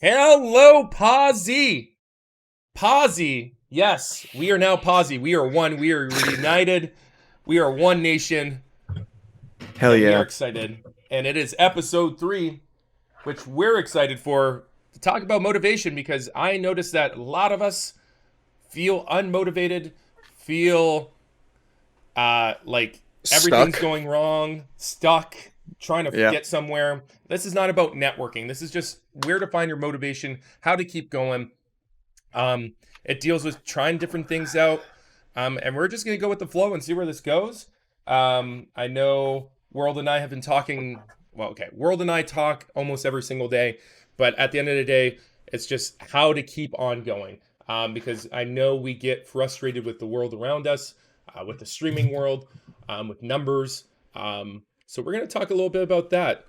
Hello, PawZY. PawZY. Yes, we are now PawZY. We are one. We are reunited. We are one nation, Hell and we are yeah. excited. And it is episode 3, which we're excited for to talk about motivation because I noticed that a lot of us feel unmotivated, feel like everything's Stuck. going wrong, stuck, trying to Yeah. get somewhere. This is not about networking. This is just where to find your motivation, how to keep going. Um, it deals with trying different things out. And we're just going to go with the flow and see where this goes. I know World and I have been talking. Well, okay, World and I talk almost every single day. But at the end of the day, it's just how to keep on going. Because I know we get frustrated with the world around us, with the streaming world, with numbers. So we're going to talk a little bit about that.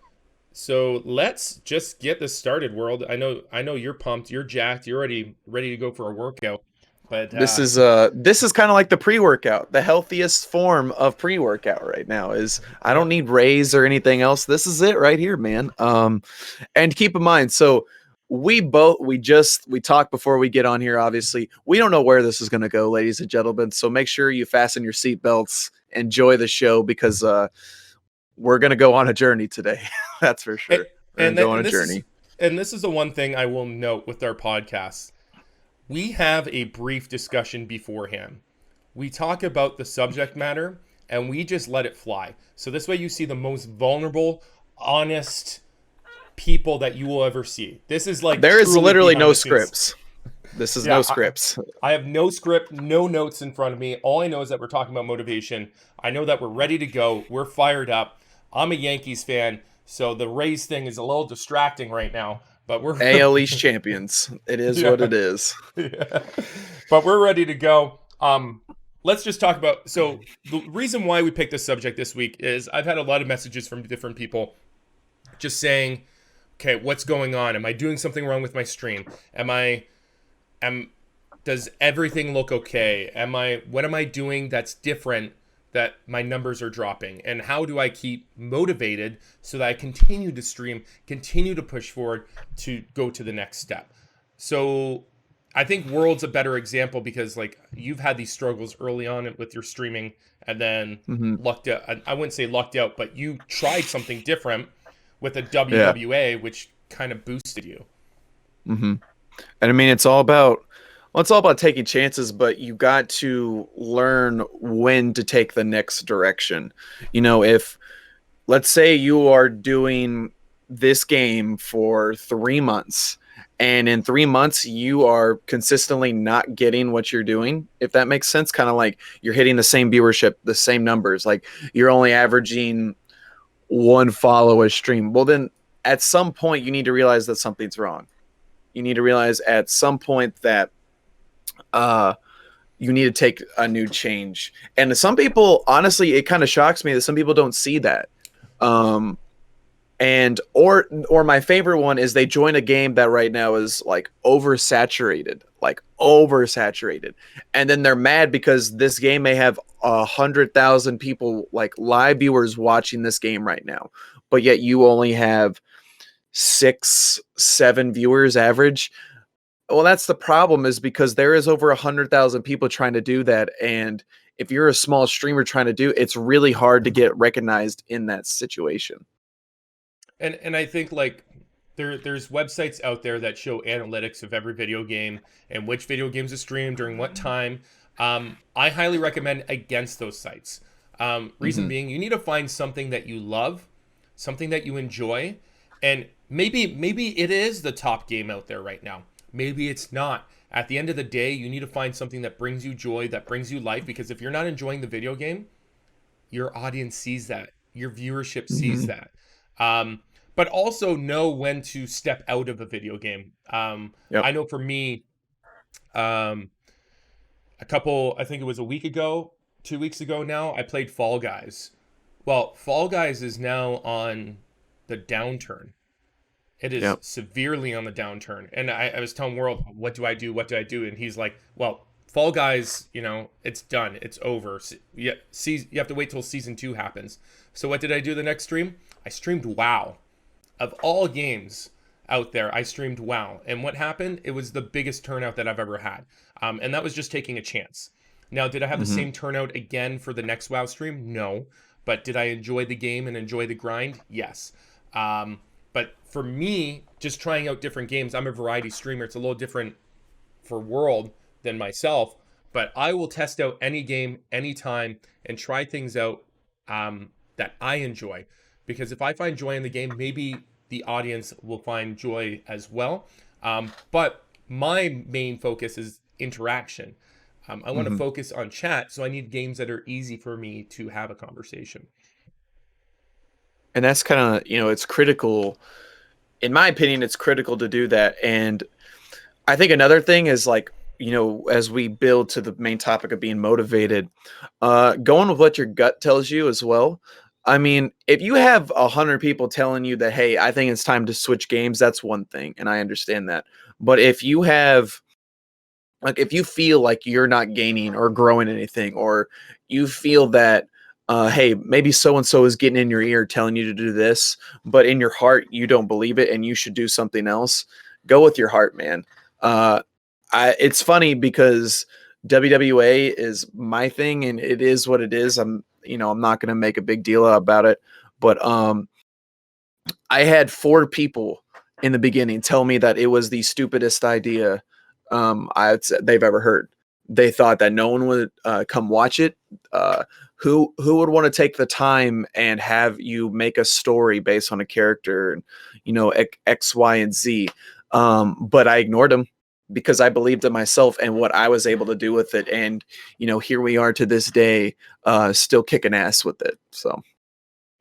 So let's just get this started, world. I know you're pumped, you're jacked, you're already ready to go for a workout. But This is kind of like the pre-workout. The healthiest form of pre-workout right now is I yeah, don't need Rays or anything else. This is it right here, man. And keep in mind, so we talked before we get on here, obviously. We don't know where this is gonna go, ladies and gentlemen. So make sure you fasten your seatbelts, enjoy the show because we're gonna go on a journey today. That's for and sure. We're gonna go on and a journey. this is the one thing I will note with our podcast. We have a brief discussion beforehand. We talk about the subject matter and we just let it fly. So this way you see the most vulnerable, honest people that you will ever see. This is like There is truly literally behind no the scenes. scripts. This is Yeah, no scripts. I have no script, no notes in front of me. All I know is that we're talking about motivation. I know that we're ready to go. We're fired up. I'm a Yankees fan, so the Rays thing is a little distracting right now, but we're AL East champions. It is what yeah, it is. yeah. But we're ready to go. Let's just talk about. So the reason why we picked this subject this week is I've had a lot of messages from different people just saying, "Okay, what's going on? Am I doing something wrong with my stream? Am does everything look okay? What am I doing that's different that my numbers are dropping? And how do I keep motivated so that I continue to stream, continue to push forward to go to the next step?" So I think World's a better example because like you've had these struggles early on with your streaming and then Hmm. lucked out. I wouldn't say lucked out, but you tried something different with a Yeah. WWA, which kind of boosted you. Hmm. And I mean, it's all about taking chances, but you got to learn when to take the next direction. If let's say you are doing this game for 3 months, and in 3 months you are consistently not getting what you're doing, if that makes sense, kind of like you're hitting the same viewership, the same numbers, like you're only averaging one follow a stream. Well, then at some point you need to realize that something's wrong. You need to realize at some point that uh you need to take a new change. And some people, honestly, it kind of shocks me that some people don't see that. Um and or my favorite one is they join a game that right now is like oversaturated, and then they're mad because this game may have 100,000 people, like live viewers, watching this game right now, but yet you only have 6 7 viewers average. Well, that's the problem, is because there is over 100,000 people trying to do that, and if you're a small streamer trying to do, it's really hard to get recognized in that situation. And I think like there's websites out there that show analytics of every video game and which video games are streamed during what time. I highly recommend against those sites. Reason Hmm. being, you need to find something that you love, something that you enjoy, and maybe it is the top game out there right now. Maybe it's not. At the end of the day, you need to find something that brings you joy, that brings you life. Because if you're not enjoying the video game, your audience sees that, your viewership sees Hmm. that. Um, but also know when to step out of a video game. Yep. I know for me, um, I think it was a week ago, 2 weeks ago now, I played Fall Guys. Well, Fall Guys is now on the downturn. It is Yep. severely on the downturn. And I was telling World, what do I do? What do I do? And he's like, well, Fall Guys, it's done. It's over. You have to wait till season 2 happens. So what did I do the next stream? I streamed WoW. Of all games, out there, I streamed WoW. And what happened? It was the biggest turnout that I've ever had. And that was just taking a chance. Now, did I have the Hmm. same turnout again for the next WoW stream? No. But did I enjoy the game and enjoy the grind? Yes. But for me, just trying out different games, I'm a variety streamer. It's a little different for World than myself, but I will test out any game anytime and try things out that I enjoy. Because if I find joy in the game, maybe the audience will find joy as well. But my main focus is interaction. I want to Hmm. focus on chat, so I need games that are easy for me to have a conversation. And that's kind of, it's critical. In my opinion, it's critical to do that. And I think another thing is like, as we build to the main topic of being motivated, going with what your gut tells you as well. I mean, if you have 100 people telling you that, hey, I think it's time to switch games, that's one thing, and I understand that. But if you have, like, if you feel like you're not gaining or growing anything, or you feel that, hey, maybe so and so is getting in your ear telling you to do this, but in your heart you don't believe it and you should do something else, go with your heart, man. Uh, it's funny because WWA is my thing and it is what it is. I'm not going to make a big deal about it, but I had 4 people in the beginning tell me that it was the stupidest idea they've ever heard. They thought that no one would come watch it. Who would want to take the time and have you make a story based on a character and X, Y, and Z? But I ignored them because I believed in myself and what I was able to do with it. And here we are to this day, still kicking ass with it. So.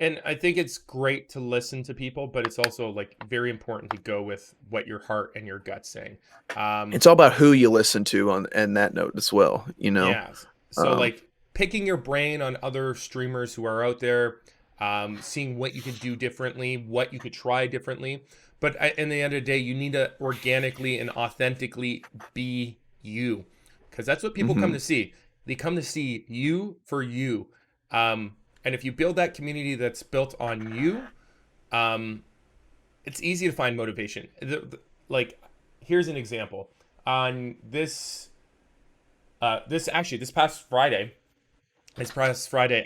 And I think it's great to listen to people, but it's also like very important to go with what your heart and your gut's saying. Um, It's all about who you listen to on and that note as well, yeah. So Um, like picking your brain on other streamers who are out there, seeing what you could do differently, what you could try differently. But in the end of the day, you need to organically and authentically be you, because that's what people come mhm, to see. They come to see you for you. And if you build that community that's built on you, um, it's easy to find motivation. Like, here's an example. On this past Friday,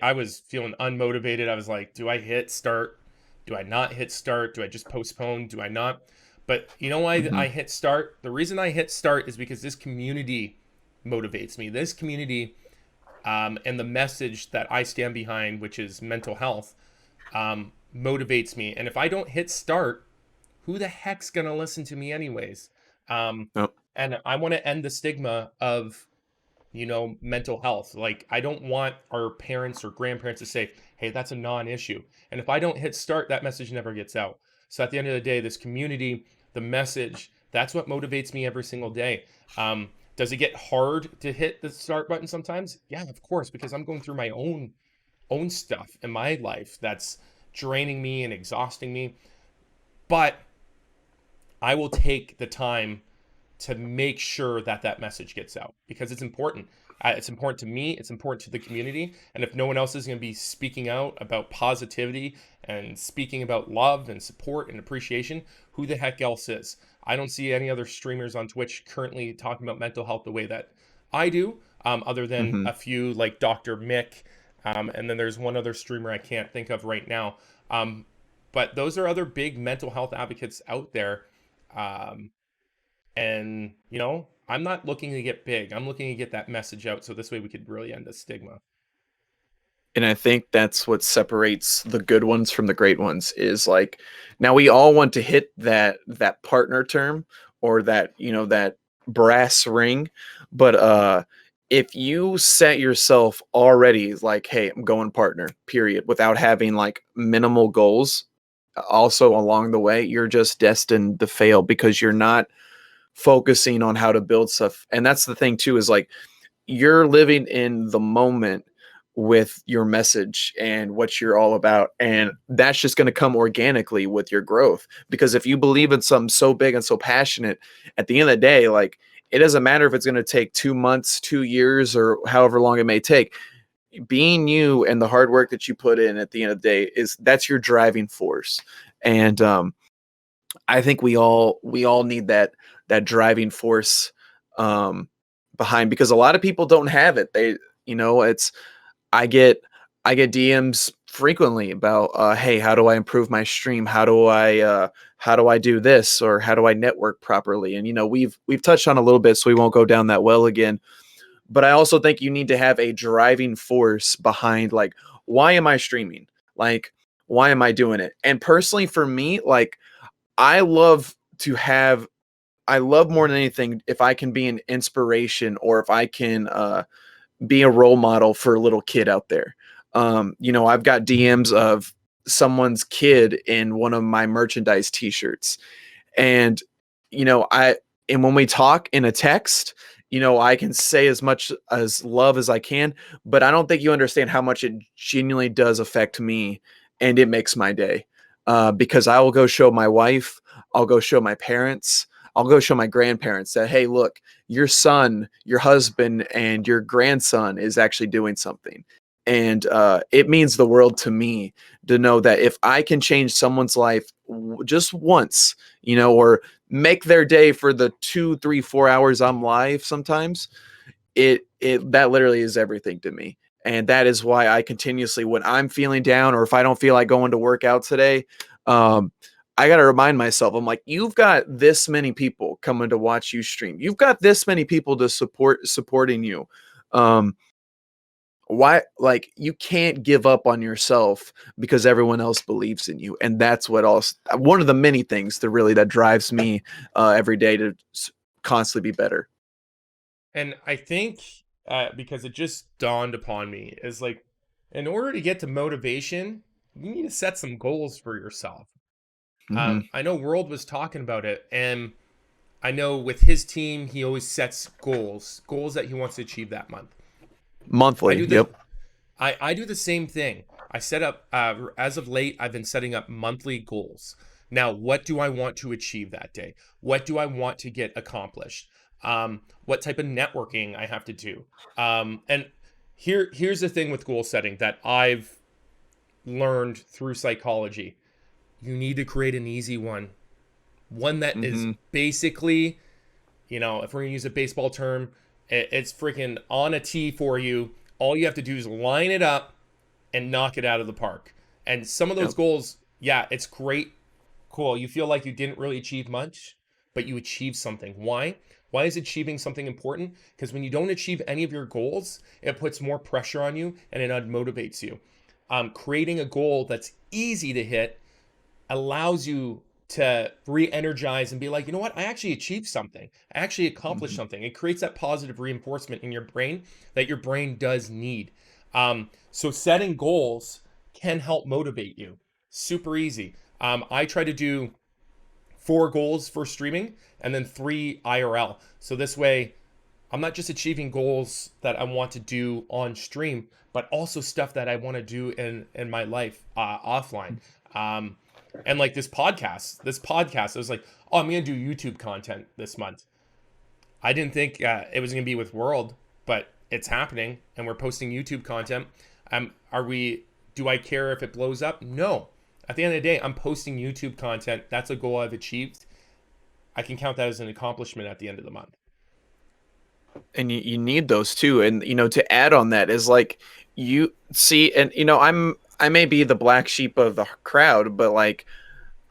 I was feeling unmotivated. I was like, do I hit start? Do I not hit start? Do I just postpone? Do I not? But you know why mhm, I hit start? The reason I hit start is because this community motivates me. This community, and the message that I stand behind, which is mental health, motivates me. And if I don't hit start, who the heck's gonna listen to me anyways? Um, yep, and I want to end the stigma of mental health. Like, I don't want our parents or grandparents to say, hey, that's a non-issue. And if I don't hit start, that message never gets out. So at the end of the day, this community, the message, that's what motivates me every single day. Does it get hard to hit the start button sometimes? Yeah, of course, because I'm going through my own stuff in my life that's draining me and exhausting me. But I will take the time to make sure that that message gets out because it's important. It's important to me. It's important to the community. And if no one else is going to be speaking out about positivity and speaking about love and support and appreciation, who the heck else is? I don't see any other streamers on Twitch currently talking about mental health the way that I do, other than mhm. a few like Dr. Mick. And then there's one other streamer I can't think of right now. But those are other big mental health advocates out there. Um, and, I'm not looking to get big. I'm looking to get that message out so this way we could really end the stigma. And I think that's what separates the good ones from the great ones is like now we all want to hit that partner term or that brass ring, but if you set yourself already like, hey, I'm going partner, period, without having like minimal goals also along the way, you're just destined to fail because you're not focusing on how to build stuff. And that's the thing too, is like you're living in the moment with your message and what you're all about. And that's just going to come organically with your growth. Because if you believe in something so big and so passionate, at the end of the day, like it doesn't matter if it's going to take 2 months, 2 years, or however long it may take. Being you and the hard work that you put in at the end of the day that's your driving force. And I think we all need that driving force um behind, because a lot of people don't have it. They, it's I get I get DMs frequently about, hey, how do I improve my stream? How do I do this, or how do I network properly? And we've touched on a little bit, so we won't go down that well again. But I also think you need to have a driving force behind, like, why am I streaming? Like, why am I doing it? And personally for me, like, I love to have I love more than anything if I can be an inspiration, or if I can be a role model for a little kid out there. I've got DMs of someone's kid in one of my merchandise t-shirts. And I and when we talk in a text, I can say as much as love as I can, but I don't think you understand how much it genuinely does affect me, and it makes my day. Because I will go show my wife, I'll go show my parents, I'll go show my grandparents that, hey, look, your son, your husband, and your grandson is actually doing something. And it means the world to me to know that if I can change someone's life just once, or make their day for the 2, 3, 4 hours I'm live sometimes, it that literally is everything to me. And that is why I continuously, when I'm feeling down, or if I don't feel like going to work out today, um, I got to remind myself, I'm like, you've got this many people coming to watch you stream. You've got this many people to supporting you. Um, why, like, you can't give up on yourself because everyone else believes in you. And that's what else, one of the many things that drives me every day to constantly be better. And I think because it just dawned upon me is like, in order to get to motivation, you need to set some goals for yourself. Hmm. I know World was talking about it, and I know with his team, he always sets goals that he wants to achieve that month. I Monthly. do the Yep. I do the same thing. I set up as of late, I've been setting up monthly goals. Now, what do I want to achieve that day? What do I want to get accomplished? What type of networking I have to do? And here's the thing with goal setting that I've learned through psychology. You need to create an easy one that is Hmm. basically, if we're gonna use a baseball term, it's freaking on a tee for you. All you have to do is line it up and knock it out of the park. And some of those Yep. goals, yeah, it's great, cool. You feel like you didn't really achieve much, but you achieved something. Why? Why is achieving something important? Because when you don't achieve any of your goals, it puts more pressure on you and it unmotivates you. Creating a goal that's easy to hit allows you to re-energize and be like, you know what, I actually achieved something, I actually accomplished Hmm. something. It creates that positive reinforcement in your brain that your brain does need. So setting goals can help motivate you. Super easy. I try to do 4 goals for streaming and then 3 IRL, so this way I'm not just achieving goals that I want to do on stream, but also stuff that I want to do in my life offline. Um, and like this podcast, I was like, oh, I'm gonna do YouTube content this month. I didn't think it was gonna be with World, but it's happening, and we're posting YouTube content. Are we? Do I care if it blows up? No. At the end of the day, I'm posting YouTube content. That's a goal I've achieved. I can count that as an accomplishment at the end of the month. And you need those too. And to add on that is, like, you see, and I may be the black sheep of the crowd, but, like,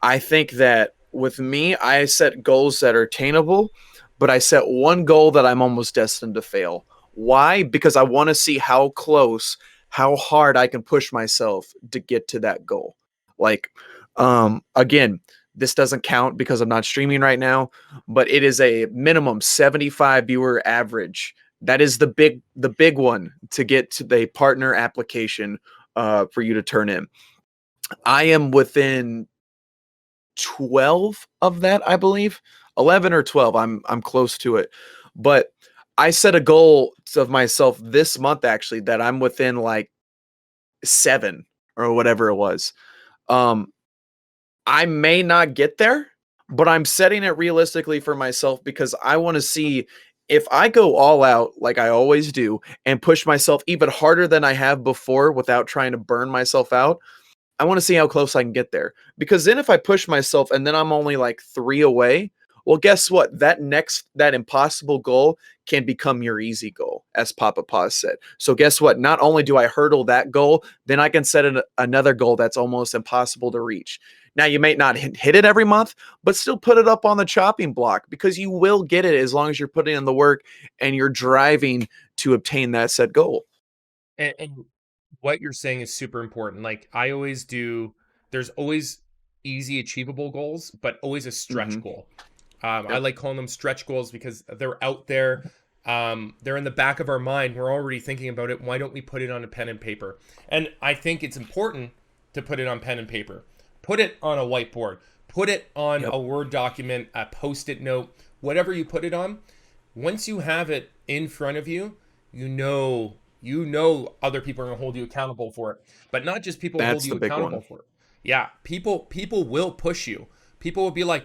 I think that with me, I set goals that are attainable, but I set one goal that I'm almost destined to fail. Why? Because I want to see how close, how hard I can push myself to get to that goal. Like, again, this doesn't count because I'm not streaming right now, but it is a minimum 75 viewer average. That is the big one to get to the partner application for you to turn in. I am within 12 of that, I believe. 11 or 12. I'm close to it. But I set a goal of myself this month, actually, that I'm within like 7 or whatever it was. Um I may not get there, but I'm setting it realistically for myself because I want to see if I go all out like I always do and push myself even harder than I have before without trying to burn myself out. I want to see how close I can get there. Because then if I push myself and then I'm only like 3 away, well, guess what? That impossible goal can become your easy goal, as Papa Paws said. So guess what? Not only do I hurdle that goal, then I can set another goal that's almost impossible to reach. Now, you may not hit it every month, but still put it up on the chopping block, because you will get it as long as you're putting in the work and you're driving to obtain that said goal. And what you're saying is super important. Like I always do, there's always easy achievable goals, but always a stretch Hmm. goal. I Yep. like calling them stretch goals because they're out there. They're in the back of our mind. We're already thinking about it. Why don't we put it on a pen and paper? And I think it's important to put it on pen and paper. Put it on a whiteboard. Put it on Yep. a Word document, a post-it note, whatever you put it on. Once you have it in front of you, you know other people are going to hold you accountable for it. But not just people hold That's you the big accountable one. for it. Yeah, people will push you. People will be like,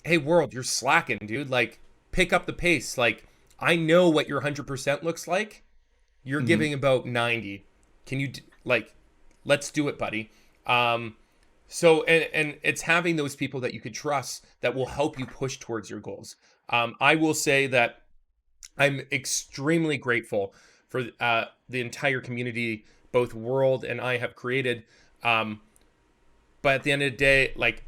"Hey world, you're slacking, dude. Like pick up the pace. Like I know what your 100% looks like. You're Hmm. giving about 90. Can you like let's do it, buddy." So and it's having those people that you could trust that will help you push towards your goals. I will say that I'm extremely grateful for the entire community both World and I have created. Um, but at the end of the day, like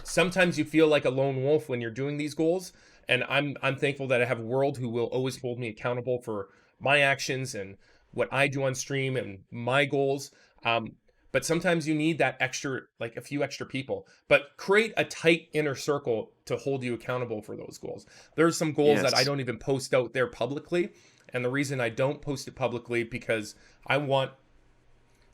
sometimes you feel like a lone wolf when you're doing these goals, and I'm thankful that I have World who will always hold me accountable for my actions and what I do on stream and my goals. Um, but sometimes you need that extra, like a few extra people. But create a tight inner circle to hold you accountable for those goals. There's some goals that I Yes. don't even post out there publicly, and the reason I don't post it publicly because I want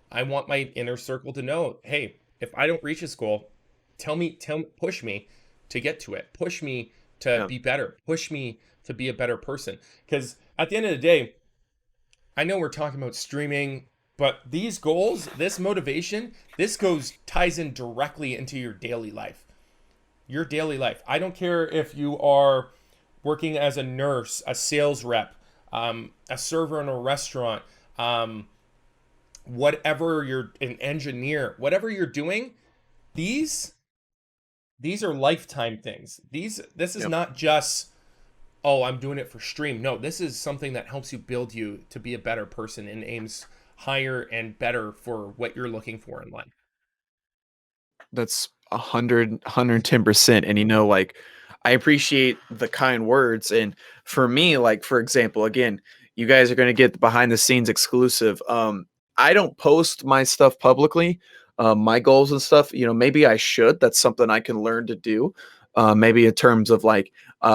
I want my inner circle to know, hey, if I don't reach this goal, push me to get to it. Push me to Yep. be better. Push me to be a better person. Because at the end of the day, I know we're talking about streaming, but these goals, this motivation, this goes ties in directly into your daily life. Your daily life. I don't care if you are working as a nurse, a sales rep, a server in a restaurant, um, whatever you're an engineer, whatever you're doing, these these are lifetime things. This is Yep. not just, oh, I'm doing it for stream. No, this is something that helps you build you to be a better person and aims higher and better for what you're looking for in life. That's 110%. And like, I appreciate the kind words. And for me, like, for example, again, you guys are going to get the behind the scenes exclusive. I don't post my stuff publicly, my goals and stuff. Maybe I should. That's something I can learn to do. Maybe in terms of like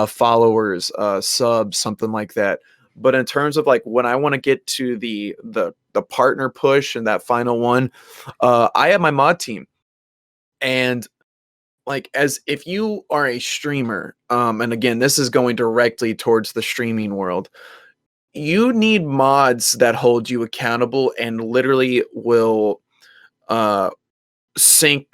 followers, subs, something like that. But in terms of like when I want to get to the partner push and that final one, I have my mod team. And like, as if you are a streamer, and again, this is going directly towards the streaming world, you need mods that hold you accountable and literally will uh sync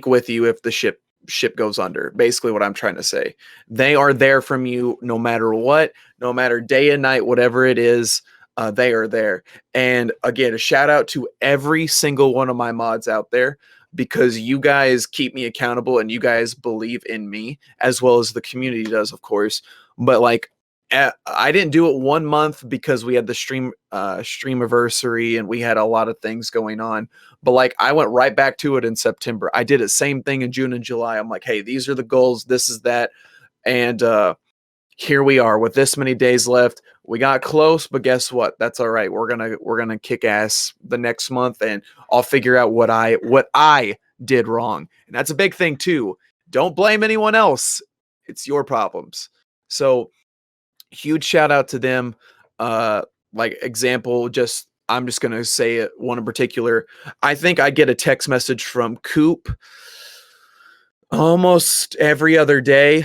with you if the ship goes under. Basically what I'm trying to say. They are there from you no matter what, no matter day and night, whatever it is. They are there. And again, a shout out to every single one of my mods out there, because you guys keep me accountable and you guys believe in me, as well as the community does, of course. But like, I didn't do it 1 month because we had the stream anniversary and we had a lot of things going on. But like, I went right back to it in September. I did the same thing in June and July. I'm like, hey, these are the goals. This is that. And here we are with this many days left. We got close, but guess what? That's all right. We're gonna kick ass the next month, and I'll figure out what I did wrong. And that's a big thing too. Don't blame anyone else. It's your problems. So huge shout out to them. Uh, like, example, just I'm just gonna say it one in particular. I think I get a text message from Coop almost every other day,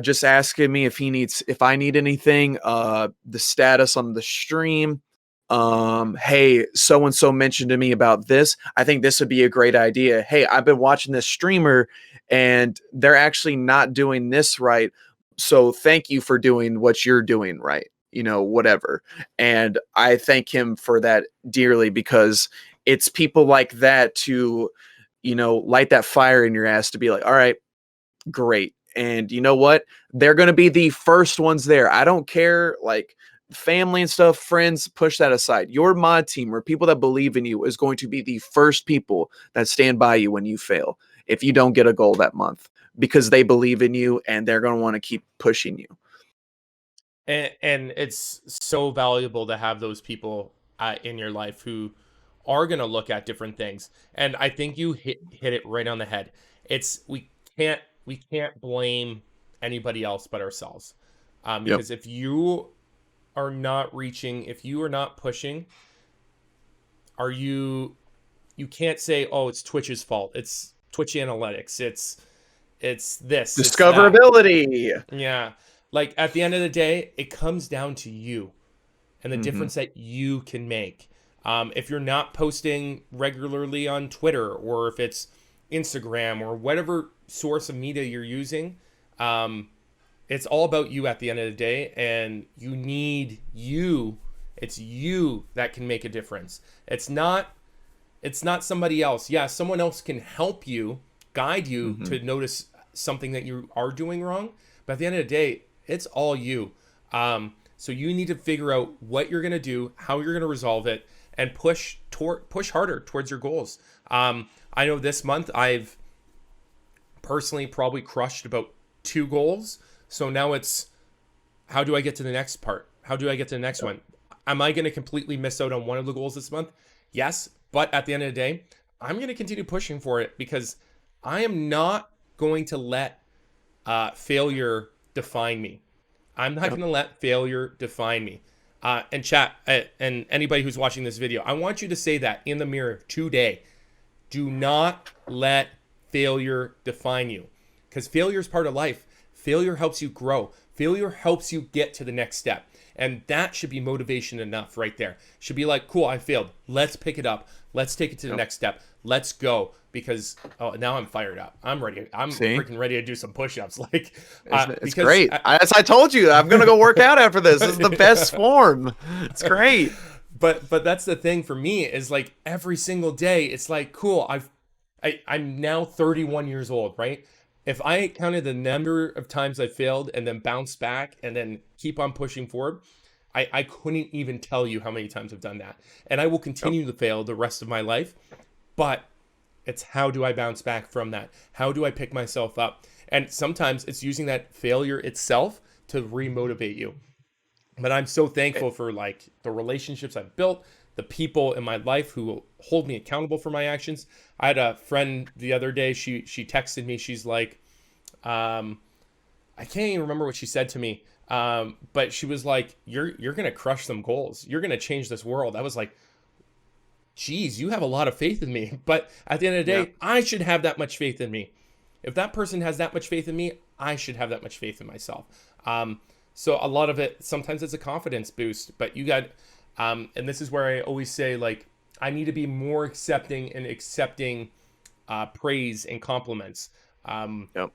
just asking me if I need anything, the status on the stream. Hey, so and so mentioned to me about this. I think this would be a great idea. Hey, I've been watching this streamer and they're actually not doing this right. So thank you for doing what you're doing right. Whatever. And I thank him for that dearly, because it's people like that to, light that fire in your ass to be like, all right, great. And you know what? They're going to be the first ones there. I don't care, like family and stuff, friends, push that aside. Your mod team or people that believe in you is going to be the first people that stand by you when you fail. If you don't get a goal that month, because they believe in you and they're going to want to keep pushing you. And it's so valuable to have those people in your life who are going to look at different things. And I think you hit it right on the head. It's we can't blame anybody else but ourselves, Yep. because if you are not reaching, if you are not pushing, are you can't say, oh, it's Twitch's fault, it's Twitch analytics, it's this, it's that. Discoverability. Yeah. Like at the end of the day, it comes down to you and the Mm-hmm. difference that you can make. If you're not posting regularly on Twitter, or if it's Instagram or whatever source of media you're using, it's all about you at the end of the day. And you need you. It's you that can make a difference. It's not somebody else. Yeah, someone else can help you, guide you Mm-hmm. to notice something that you are doing wrong. But at the end of the day, it's all you. So you need to figure out what you're gonna do, how you're gonna resolve it, and push harder towards your goals. I know this month I've personally probably crushed about 2 goals. So now it's, how do I get to the next part? How do I get to the next one? Am I going to completely miss out on one of the goals this month? Yes. But at the end of the day, I'm going to continue pushing for it, because I am not going to let failure define me. I'm not Yep. going to let failure define me. And chat, and anybody who's watching this video, I want you to say that in the mirror today. Do not let failure define you, because failure is part of life. Failure helps you grow. Failure helps you get to the next step. And that should be motivation enough right there. Should be like, cool, I failed. Let's pick it up. Let's take it to the Yep. next step. Let's go. Because now I'm fired up. I'm ready. I'm See? freaking ready to do some push-ups. Like, It's because great. As I told you, I'm gonna go work out after this. This is the best yeah. form. It's great. But that's the thing for me, is like every single day it's like, cool, I'm now 31 years old, right? If I counted the number of times I failed and then bounced back and then keep on pushing forward, I couldn't even tell you how many times I've done that. And I will Yep. continue to fail the rest of my life. But it's, how do I bounce back from that? How do I pick myself up? And sometimes it's using that failure itself to remotivate you. But I'm so thankful for like the relationships I've built, the people in my life who will hold me accountable for my actions. I had a friend the other day. She texted me. She's like, um, I can't even remember what she said to me. But she was like, "You're gonna crush some goals. You're gonna change this world." I was like, "Geez, you have a lot of faith in me." But at the end of the Yeah. day, I should have that much faith in me. If that person has that much faith in me, I should have that much faith in myself. So a lot of it, sometimes it's a confidence boost, but you got, and this is where I always say, like, I need to be more accepting and accepting praise and compliments. Um, Yep.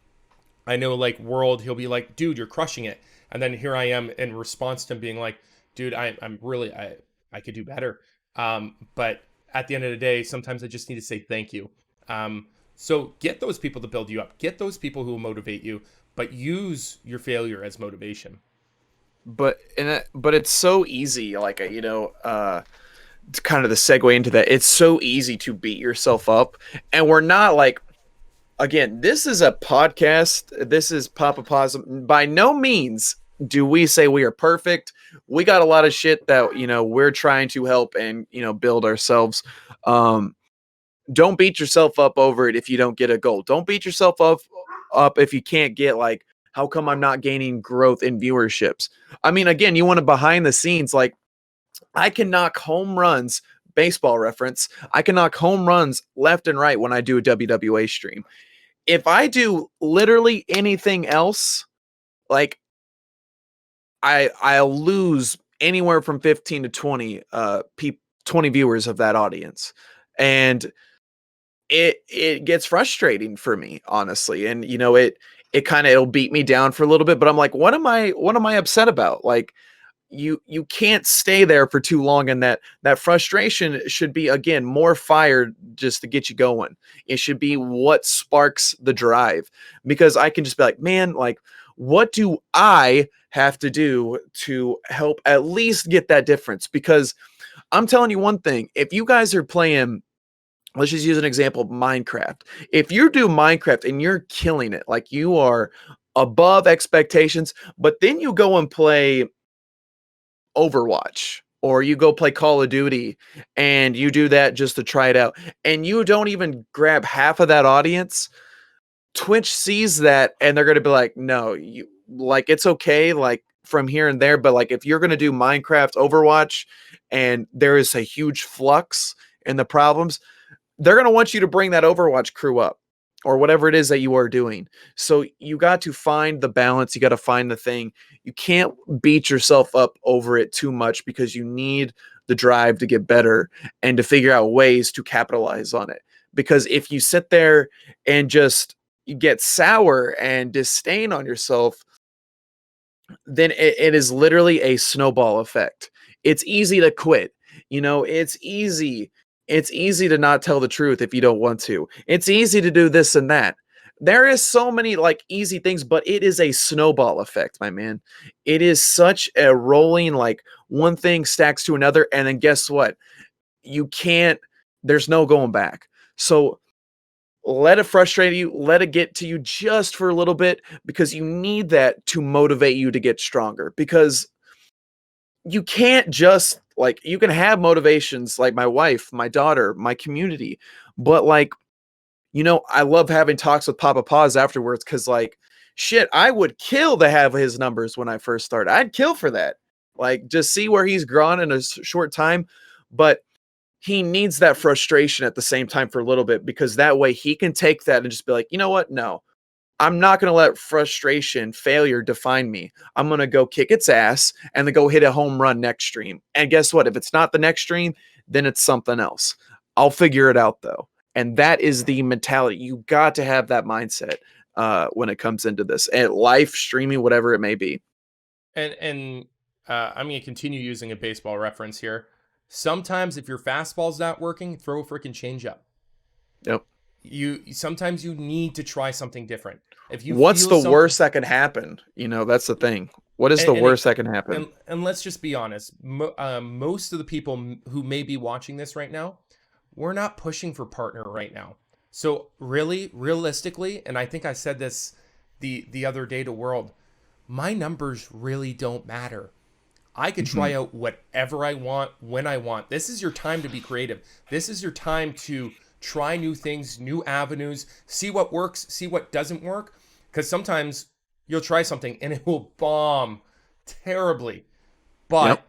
I know, like, World, he'll be like, dude, you're crushing it. And then here I am in response to him being like, dude, I'm really, I could do better. But at the end of the day, sometimes I just need to say thank you. So get those people to build you up, get those people who will motivate you, but use your failure as motivation. But it's so easy, like kind of the segue into that. It's so easy to beat yourself up, and we're not like, again, this is a podcast. This is PappaPaws. By no means do we say we are perfect. We got a lot of shit that we're trying to help and build ourselves. Um, don't beat yourself up over it if you don't get a goal. Don't beat yourself up if you can't get, like, how come I'm not gaining growth in viewerships? I mean, again, you want to behind the scenes, like, I can knock home runs, baseball reference. I can knock home runs left and right when I do a WWA stream. If I do literally anything else, like, I'll lose anywhere from 15 to 20 20 viewers of that audience. And it gets frustrating for me, honestly. And it kind of, it'll beat me down for a little bit, but I'm like, what am I upset about? Like, you can't stay there for too long, and that frustration should be, again, more fire just to get you going. It should be what sparks the drive, because I can just be like, man, like, what do I have to do to help at least get that difference? Because I'm telling you one thing, if you guys are playing, let's just use an example, Minecraft. If you do Minecraft and you're killing it, like you are above expectations, but then you go and play Overwatch, or you go play Call of Duty and you do that just to try it out, and you don't even grab half of that audience, Twitch sees that and they're going to be like, no, you, like, it's okay, like, from here and there, but like, if you're going to do Minecraft, Overwatch, and there is a huge flux in the problems, they're going to want you to bring that Overwatch crew up, or whatever it is that you are doing. So you got to find the balance. You got to find the thing. You can't beat yourself up over it too much, because you need the drive to get better and to figure out ways to capitalize on it. Because if you sit there and just you get sour and disdain on yourself, then it is literally a snowball effect. It's easy to quit. It's easy. It's easy to not tell the truth if you don't want to. It's easy to do this and that. There is so many like easy things, but it is a snowball effect, my man. It is such a rolling, like, one thing stacks to another, and then guess what? You can't, there's no going back. So let it frustrate you, let it get to you just for a little bit, because you need that to motivate you to get stronger. Because you can't just, like, you can have motivations like my wife, my daughter, my community, but like, I love having talks with PappaPaws afterwards, because like, shit, I would kill to have his numbers when I first started. I'd kill for that. Like, just see where he's grown in a short time. But he needs that frustration at the same time for a little bit, because that way he can take that and just be like, you know what? No, I'm not going to let frustration, failure define me. I'm going to go kick its ass and then go hit a home run next stream. And guess what? If it's not the next stream, then it's something else. I'll figure it out though. And that is the mentality. You got to have that mindset when it comes into this, and life, streaming, whatever it may be. And I'm going to continue using a baseball reference here. Sometimes if your fastball's not working, throw a freaking changeup. Yep. Sometimes you need to try something different. If you What's the worst that can happen? That's the thing. What is the worst that can happen? And let's just be honest. Most of the people who may be watching this right now, we're not pushing for partner right now. So really, realistically, and I think I said this the other day to World, my numbers really don't matter. I could try out whatever I want when I want. This is your time to be creative. This is your time to try new things, new avenues, see what works, see what doesn't work. Because sometimes you'll try something and it will bomb terribly. But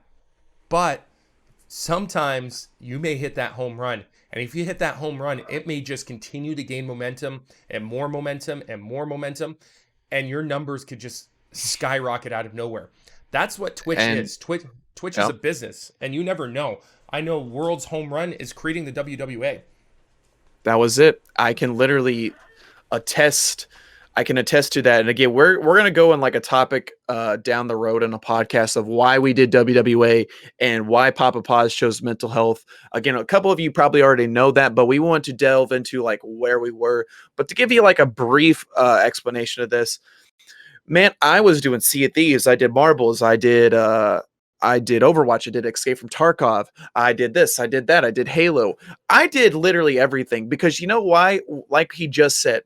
sometimes you may hit that home run. And if you hit that home run, it may just continue to gain momentum and more momentum and more momentum. And your numbers could just skyrocket out of nowhere. That's what Twitch is. Twitch is a business, and you never know. I know World's home run is creating the WWA. That was it. I can literally attest. I can attest to that. And again, we're gonna go in like a topic down the road in a podcast of why we did WWA and why PappaPaws chose mental health. Again, a couple of you probably already know that, but we want to delve into like where we were. But to give you like a brief explanation of this. Man, I was doing Sea of Thieves. I did Marbles. I did Overwatch. I did Escape from Tarkov. I did this. I did that. I did Halo. I did literally everything, because you know why? Like he just said,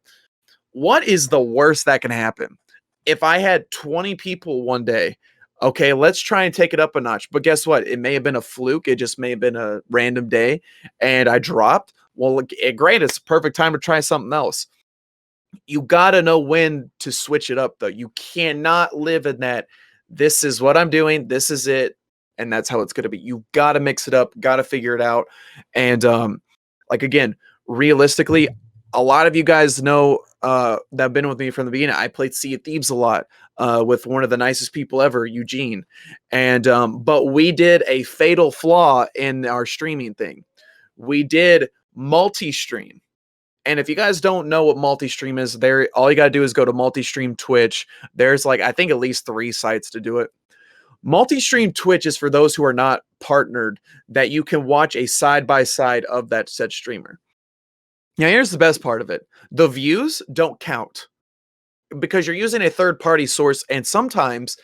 what is the worst that can happen? If I had 20 people one day, okay, let's try and take it up a notch. But guess what? It may have been a fluke. It just may have been a random day and I dropped. Well, great. It's a perfect time to try something else. You got to know when to switch it up, though. You cannot live in that, this is what I'm doing, this is it, and that's how it's going to be. You got to mix it up, got to figure it out. And like, again, realistically, a lot of you guys know that have been with me from the beginning. I played Sea of Thieves a lot with one of the nicest people ever, Eugene. And but we did a fatal flaw in our streaming thing. We did multi-stream. And if you guys don't know what multi-stream is, there, all you got to do is go to multi-stream Twitch. There's like, I think at least 3 sites to do it. Multi-stream Twitch is for those who are not partnered, that you can watch a side-by-side of that said streamer. Now, here's the best part of it. The views don't count because you're using a third-party source, and sometimes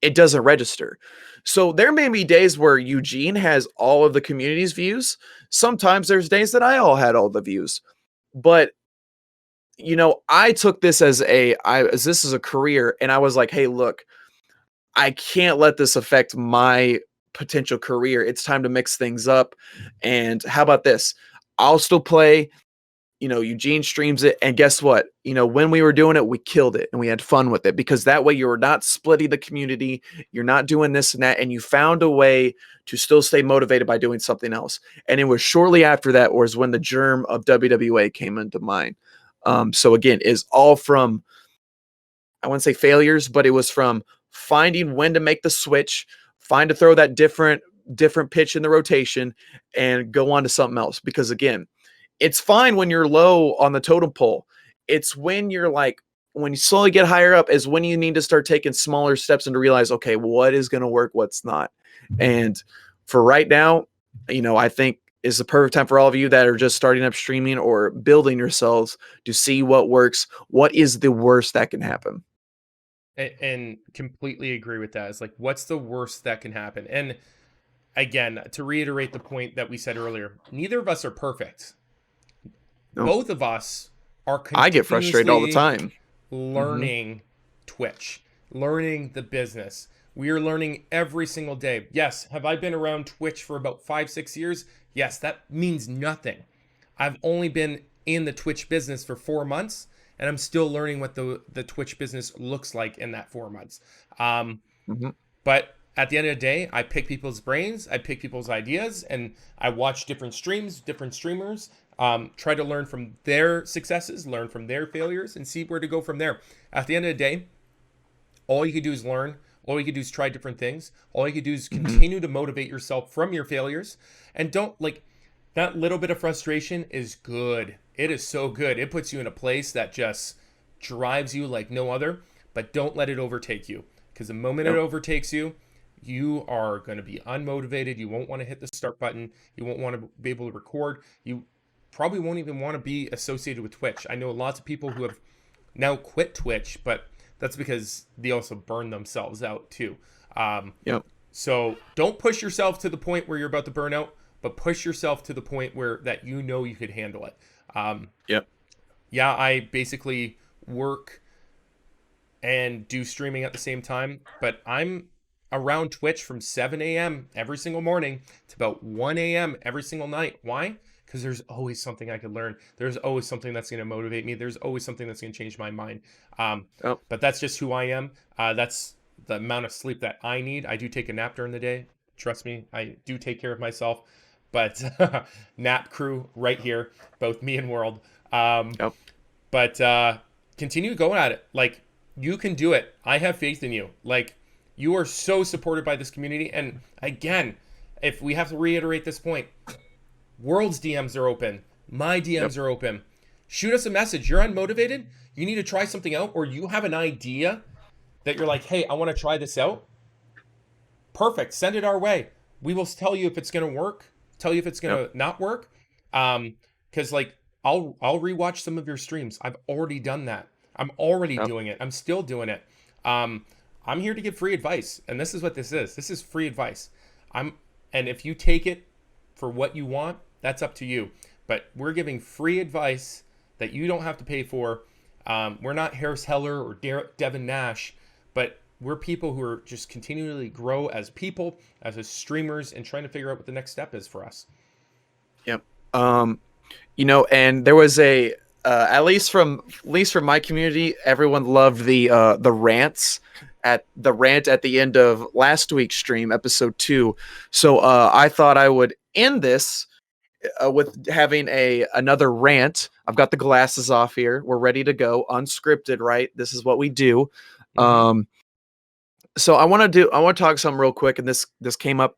it doesn't register. So there may be days where Eugene has all of the community's views. Sometimes there's days that I all had all the views. But I took this as this is a career, and I was like, hey, look, I can't let this affect my potential career. It's time to mix things up. And how about this? I'll still play. Eugene streams it, and guess what? When we were doing it, we killed it and we had fun with it, because that way you're not splitting the community, you're not doing this and that, and you found a way to still stay motivated by doing something else. And it was shortly after that was when the germ of WWA came into mind. So again, is all from, I wouldn't say failures, but it was from finding when to make the switch, find to throw that different pitch in the rotation, and go on to something else. Because again, it's fine when you're low on the totem pole. It's when you're when you slowly get higher up is when you need to start taking smaller steps and to realize, okay, what is going to work, what's not. And for right now, I think is the perfect time for all of you that are just starting up streaming or building yourselves to see what works. What is the worst that can happen? And completely agree with that. It's like, what's the worst that can happen? And again, to reiterate the point that we said earlier, neither of us are perfect. No. Both of us are I get frustrated all the time. Learning Twitch, learning the business. We are learning every single day. Yes, have I been around Twitch for about 5-6 years? Yes, that means nothing. I've only been in the Twitch business for 4 months, and I'm still learning what the Twitch business looks like in that 4 months. But at the end of the day, I pick people's brains, I pick people's ideas, and I watch different streams, different streamers, try to learn from their successes, learn from their failures, and see where to go from there. At the end of the day, all you can do is learn. All you can do is try different things. All you can do is continue to motivate yourself from your failures. And don't, that little bit of frustration is good. It is so good. It puts you in a place that just drives you like no other. But don't let it overtake you. Because the moment it overtakes you, you are going to be unmotivated. You won't want to hit the start button. You won't want to be able to record. You probably won't even want to be associated with Twitch. I know lots of people who have now quit Twitch, but that's because they also burn themselves out too. So don't push yourself to the point where you're about to burn out, but push yourself to the point where that you could handle it. Yeah, I basically work and do streaming at the same time, but I'm around Twitch from 7 a.m. every single morning to about 1 a.m. every single night. Why? Because there's always something I could learn. There's always something that's going to motivate me. There's always something that's going to change my mind. But that's just who I am. That's the amount of sleep that I need. I do take a nap during the day. Trust me, I do take care of myself. But nap crew right here, both me and World. But continue going at it. You can do it. I have faith in you. You are so supported by this community. And again, if we have to reiterate this point, World's DMs are open. My DMs are open. Shoot us a message. You're unmotivated. You need to try something out, or you have an idea that you're like, hey, I want to try this out. Perfect. Send it our way. We will tell you if it's going to work. Tell you if it's going to not work. Because I'll rewatch some of your streams. I've already done that. I'm already doing it. I'm still doing it. I'm here to give free advice, and this is what this is. This is free advice. And if you take it for what you want, that's up to you. But we're giving free advice that you don't have to pay for. We're not Harris Heller or Devin Nash, but we're people who are just continually grow as people, as streamers, and trying to figure out what the next step is for us. And there was at least from my community, everyone loved the rants at the end of last week's stream, episode 2. So I thought I would end this with having another rant. I've got the glasses off here. We're ready to go, unscripted, right? This is what we do. So I want to talk something real quick, and this came up.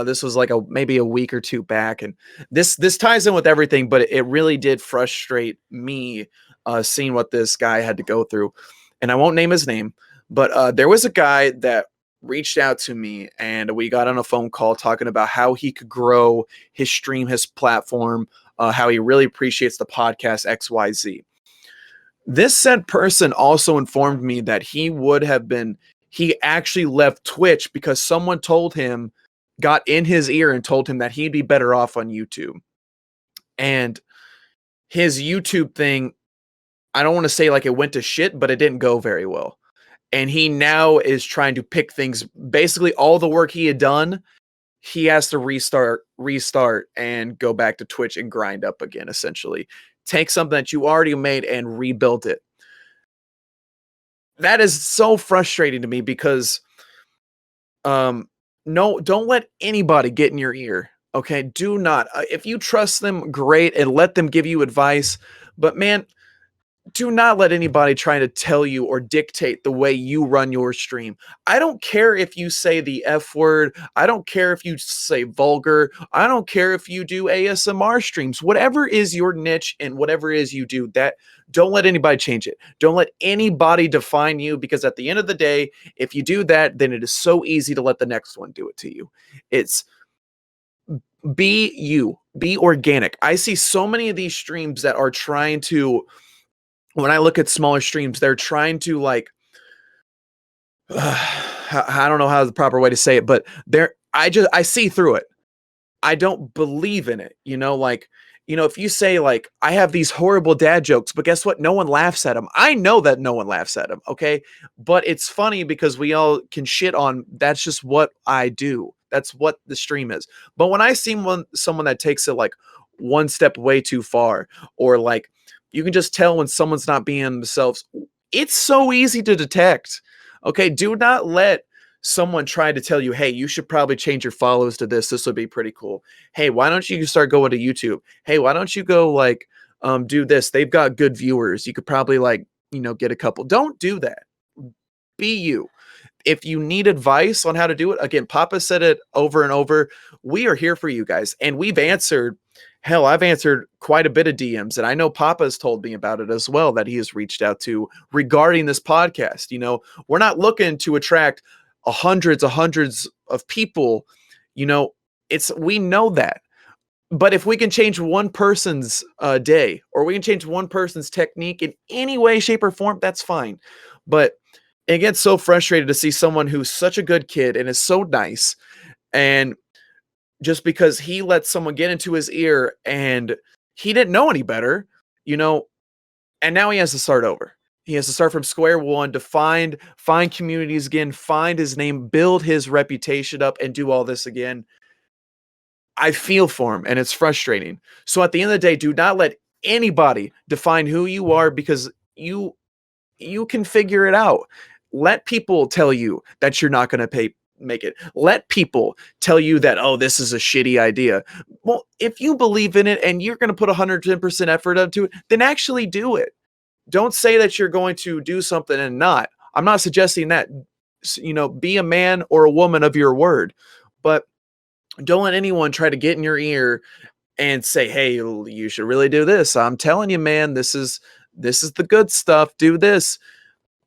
This was maybe a week or two back, and this ties in with everything, but it really did frustrate me seeing what this guy had to go through. And I won't name his name, but there was a guy that reached out to me and we got on a phone call talking about how he could grow his stream, his platform, how he really appreciates the podcast XYZ. This said person also informed me that he actually left Twitch because someone told him, got in his ear and told him that he'd be better off on YouTube. And his YouTube thing, I don't want to say like it went to shit, but it didn't go very well. And he now is trying to pick things, basically all the work he had done, he has to restart and go back to Twitch and grind up again, essentially. Take something that you already made and rebuild it. That is so frustrating to me because no, don't let anybody get in your ear. Okay, do not. If you trust them, great, and let them give you advice. But man, do not let anybody try to tell you or dictate the way you run your stream. I don't care if you say the F word. I don't care if you say vulgar. I don't care if you do ASMR streams. Whatever is your niche and whatever it is you do, that don't let anybody change it. Don't let anybody define you, because at the end of the day, if you do that, then it is so easy to let the next one do it to you. It's be you, be organic. I see so many of these streams that are trying to, when I look at smaller streams, they're trying to like, I don't know how the proper way to say it, but I see through it. I don't believe in it. Like, if you say like, I have these horrible dad jokes, but guess what? No one laughs at them. I know that no one laughs at them. Okay. But it's funny because we all can shit on, that's just what I do. That's what the stream is. But when I see someone that takes it like one step way too far, or like, you can just tell when someone's not being themselves. It's so easy to detect. Okay. Do not let someone try to tell you, hey, you should probably change your follows to this. This would be pretty cool. Hey, why don't you start going to YouTube? Hey, why don't you go like do this? They've got good viewers. You could probably like, get a couple. Don't do that. Be you. If you need advice on how to do it, again, Papa said it over and over. We are here for you guys. And we've answered, hell, I've answered quite a bit of DMs. And I know Papa's told me about it as well, that he has reached out to regarding this podcast. We're not looking to attract hundreds of people. We know that. But if we can change one person's day, or we can change one person's technique in any way, shape, or form, that's fine. But it gets so frustrated to see someone who's such a good kid and is so nice, and just because he let someone get into his ear and he didn't know any better, and now he has to start over. He has to start from square one to find communities again, find his name, build his reputation up, and do all this again. I feel for him, and it's frustrating. So at the end of the day, do not let anybody define who you are, because you can figure it out. Let people tell you that you're not going to make it. Let people tell you that, oh, this is a shitty idea. Well, if you believe in it and you're going to put 110% effort into it, then actually do it. Don't say that you're going to do something and not. I'm not suggesting that. Be a man or a woman of your word, but don't let anyone try to get in your ear and say, hey, you should really do this. I'm telling you, man, this is the good stuff. Do this.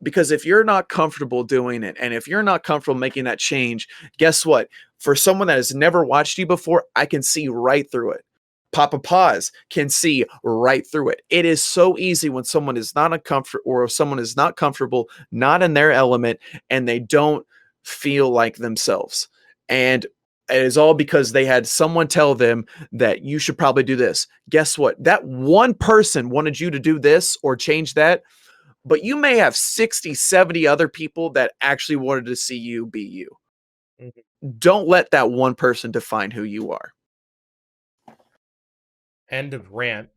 Because if you're not comfortable doing it, and if you're not comfortable making that change, guess what? For someone that has never watched you before, I can see right through it. PappaPaws can see right through it. It is so easy when someone is not uncomfortable, or if someone is not comfortable, not in their element, and they don't feel like themselves. And it is all because they had someone tell them that you should probably do this. Guess what? That one person wanted you to do this or change that, but you may have 60, 70 other people that actually wanted to see you be you. Mm-hmm. Don't let that one person define who you are. End of rant.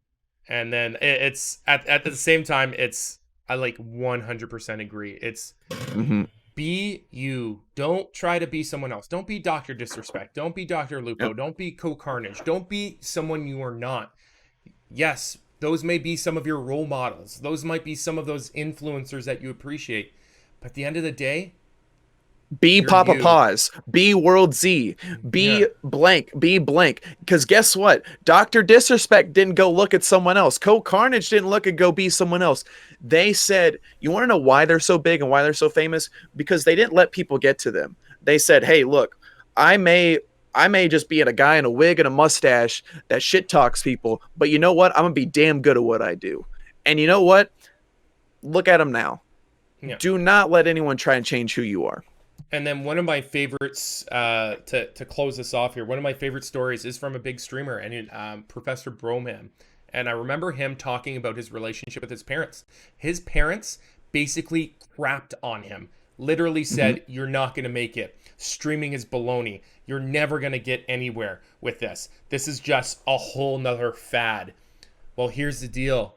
And then it's at the same time, I like 100% agree. It's be you. Don't try to be someone else. Don't be Dr. Disrespect. Don't be Dr. Lupo. Yep. Don't be Co-Carnage. Don't be someone you are not. Yes, those may be some of your role models. Those might be some of those influencers that you appreciate. But at the end of the day, Be You're you. PappaPaws, be WorldZY, Yeah. be blank. Because guess what? Dr. Disrespect didn't go look at someone else. Cold Carnage didn't look and go be someone else. They said, you want to know why they're so big and why they're so famous? Because they didn't let people get to them. They said, hey, look, I may just be a guy in a wig and a mustache that shit talks people, but you know what? I'm gonna be damn good at what I do. And you know what? Look at them now. Yeah. Do not let anyone try and change who you are. And then one of my favorites to close this off here. One of my favorite stories is from a big streamer and Professor Broman. And I remember him talking about his relationship with his parents. His parents basically crapped on him. Literally said, "You're not going to make it. Streaming is baloney. You're never going to get anywhere with this. This is just a whole nother fad." Well, here's the deal.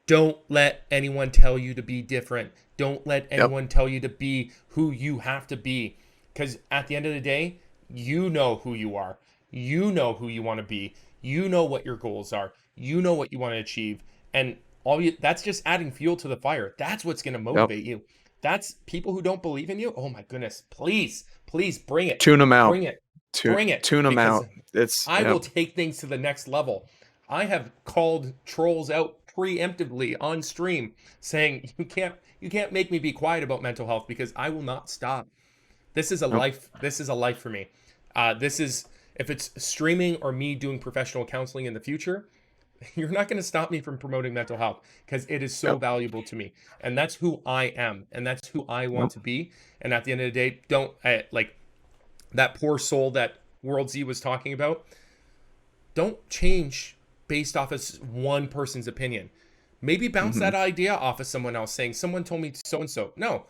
Don't let anyone tell you to be different. Don't let Yep. anyone tell you to be who you have to be. Because at the end of the day, you know who you are. You know who you want to be. You know what your goals are. You know what you want to achieve. And that's just adding fuel to the fire. That's what's going to Yep. motivate you. That's people who don't believe in you. Oh my goodness. Please, please bring it. Tune them out. Bring it. Tune, Bring it. tune them Because out. It's I will yep. take things to the next level. I have called trolls out preemptively on stream saying you can't make me be quiet about mental health because I will not stop. This is a Nope. life. This is a life for me. This is if it's streaming or me doing professional counseling in the future, you're not going to stop me from promoting mental health because it is so Yep. valuable to me, and that's who I am, and that's who I want Yep. to be. And at the end of the day, don't like that poor soul that WorldZY was talking about. Don't change based off of one person's opinion. Maybe bounce Mm-hmm. that idea off of someone else saying, someone told me so and so. No,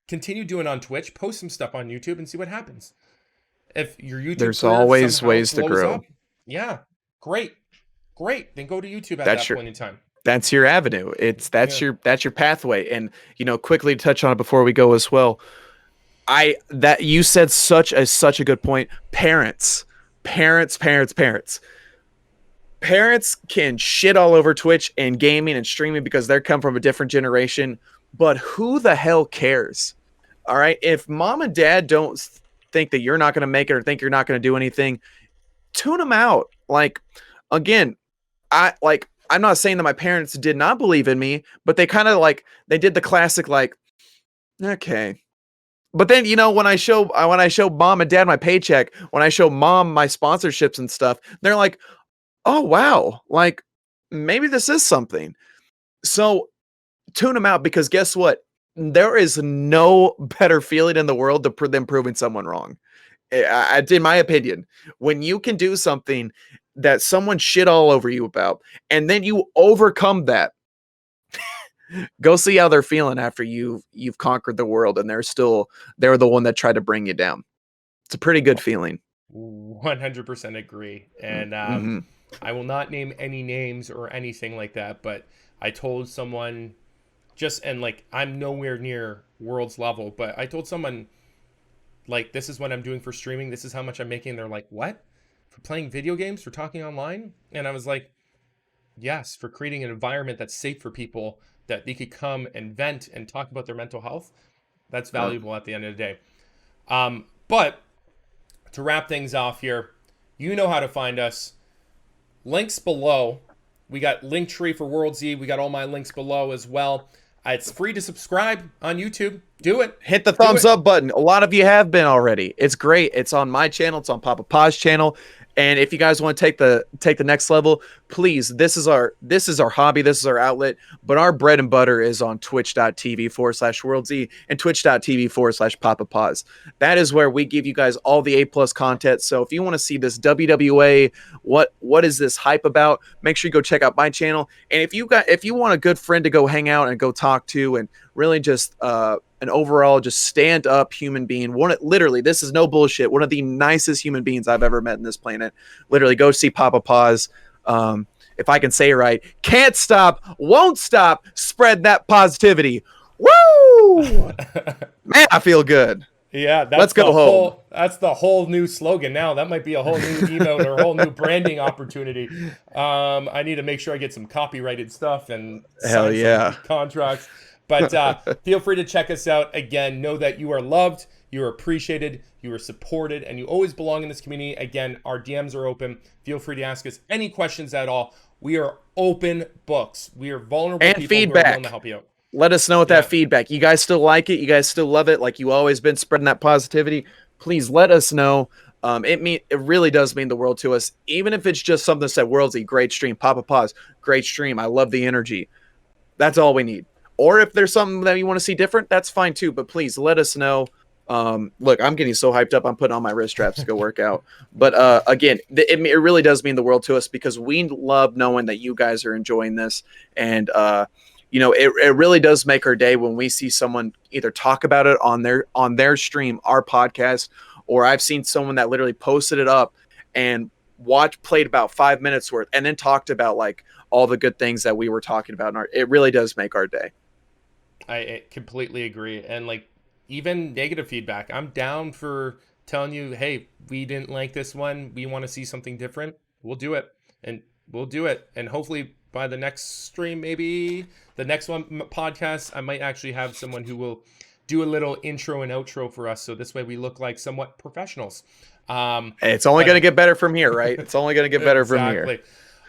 continue doing on Twitch, post some stuff on YouTube and see what happens. If your YouTube There's career always somehow ways to blows grow. up, yeah, great. Great. Then go to YouTube at That's that your point in time. that's your avenue. Yeah. That's your pathway. And quickly to touch on it before we go as well. That you said such a good point. Parents, parents, parents, parents. Parents can shit all over Twitch and gaming and streaming because they come from a different generation, but who the hell cares? All right. If mom and dad don't think that you're not going to make it or think you're not going to do anything, tune them out. Like, again, I'm not saying that my parents did not believe in me, but they kind of they did the classic okay. But then when I show mom and dad my paycheck, when I show mom my sponsorships and stuff, they're like, "Oh wow, like maybe this is something." So tune them out because guess what? There is no better feeling in the world than proving someone wrong. In my opinion, when you can do something that someone shit all over you about, and then you overcome that, go see how they're feeling after you've conquered the world, and they're the one that tried to bring you down. It's a pretty good feeling. 100% agree. And Mm-hmm. I will not name any names or anything like that, but I told someone and like, I'm nowhere near world's level, but I told someone, like, this is what I'm doing for streaming. This is how much I'm making. They're like, what? For playing video games? For talking online? And I was like, yes, for creating an environment that's safe for people that they could come and vent and talk about their mental health. That's Yep. valuable at the end of the day. But to wrap things off here, you know how to find us. Links below. We got Linktree for WorldZY. We got all my links below as well. It's free to subscribe on YouTube. Do it. Hit the Do thumbs it. up button. A lot of you have been already. It's great. It's on my channel. It's on PappaPaws channel. And if you guys want to take the next level, please, this is our hobby. This is our outlet. But our bread and butter is on twitch.tv/WorldZY and twitch.tv/PappaPaws. That is where we give you guys all the A+ content. So if you want to see this WWA, what is this hype about? Make sure you go check out my channel. And if you want a good friend to go hang out and go talk to and really just an overall just stand up human being, literally, this is no bullshit, one of the nicest human beings I've ever met in this planet. Literally, go see PappaPaws. If I can say it right, can't stop, won't stop, spread that positivity. Woo! Man, I feel good. Yeah, Let's go home. That's the whole new slogan now. That might be a whole new emote or a whole new branding opportunity. I need to make sure I get some copyrighted stuff and Hell sign yeah. some contracts. But feel free to check us out. Again, know that you are loved, you are appreciated, you are supported, and you always belong in this community. Again, our DMs are open. Feel free to ask us any questions at all. We are open books. We are vulnerable And people who are willing to feedback. help you out. Let us know with Yeah. that feedback. You guys still like it? You guys still love it? Like you always been spreading that positivity? Please let us know. It really does mean the world to us. Even if it's just something that said WorldZY, great stream, PappaPaws, great stream. I love the energy. That's all we need. Or if there's something that you want to see different, that's fine too. But please let us know. Look, I'm getting so hyped up. I'm putting on my wrist straps to go work out. But again, it really does mean the world to us because we love knowing that you guys are enjoying this. And it really does make our day when we see someone either talk about it on their stream, our podcast, or I've seen someone that literally posted it up and played about 5 minutes worth and then talked about like all the good things that we were talking about. It really does make our day. I completely agree. And like even negative feedback, I'm down for telling you, hey, we didn't like this one. We want to see something different. We'll do it. And we'll do it. And hopefully by the next stream, maybe the next one podcast, I might actually have someone who will do a little intro and outro for us. So this way we look like somewhat professionals. It's only going to get better from here, right? It's only going to get better from here.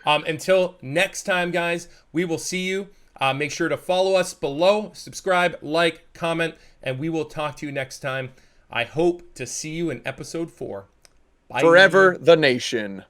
Until next time, guys, we will see you. Make sure to follow us below, subscribe, like, comment, and we will talk to you next time. I hope to see you in episode 4. Bye. Forever the nation.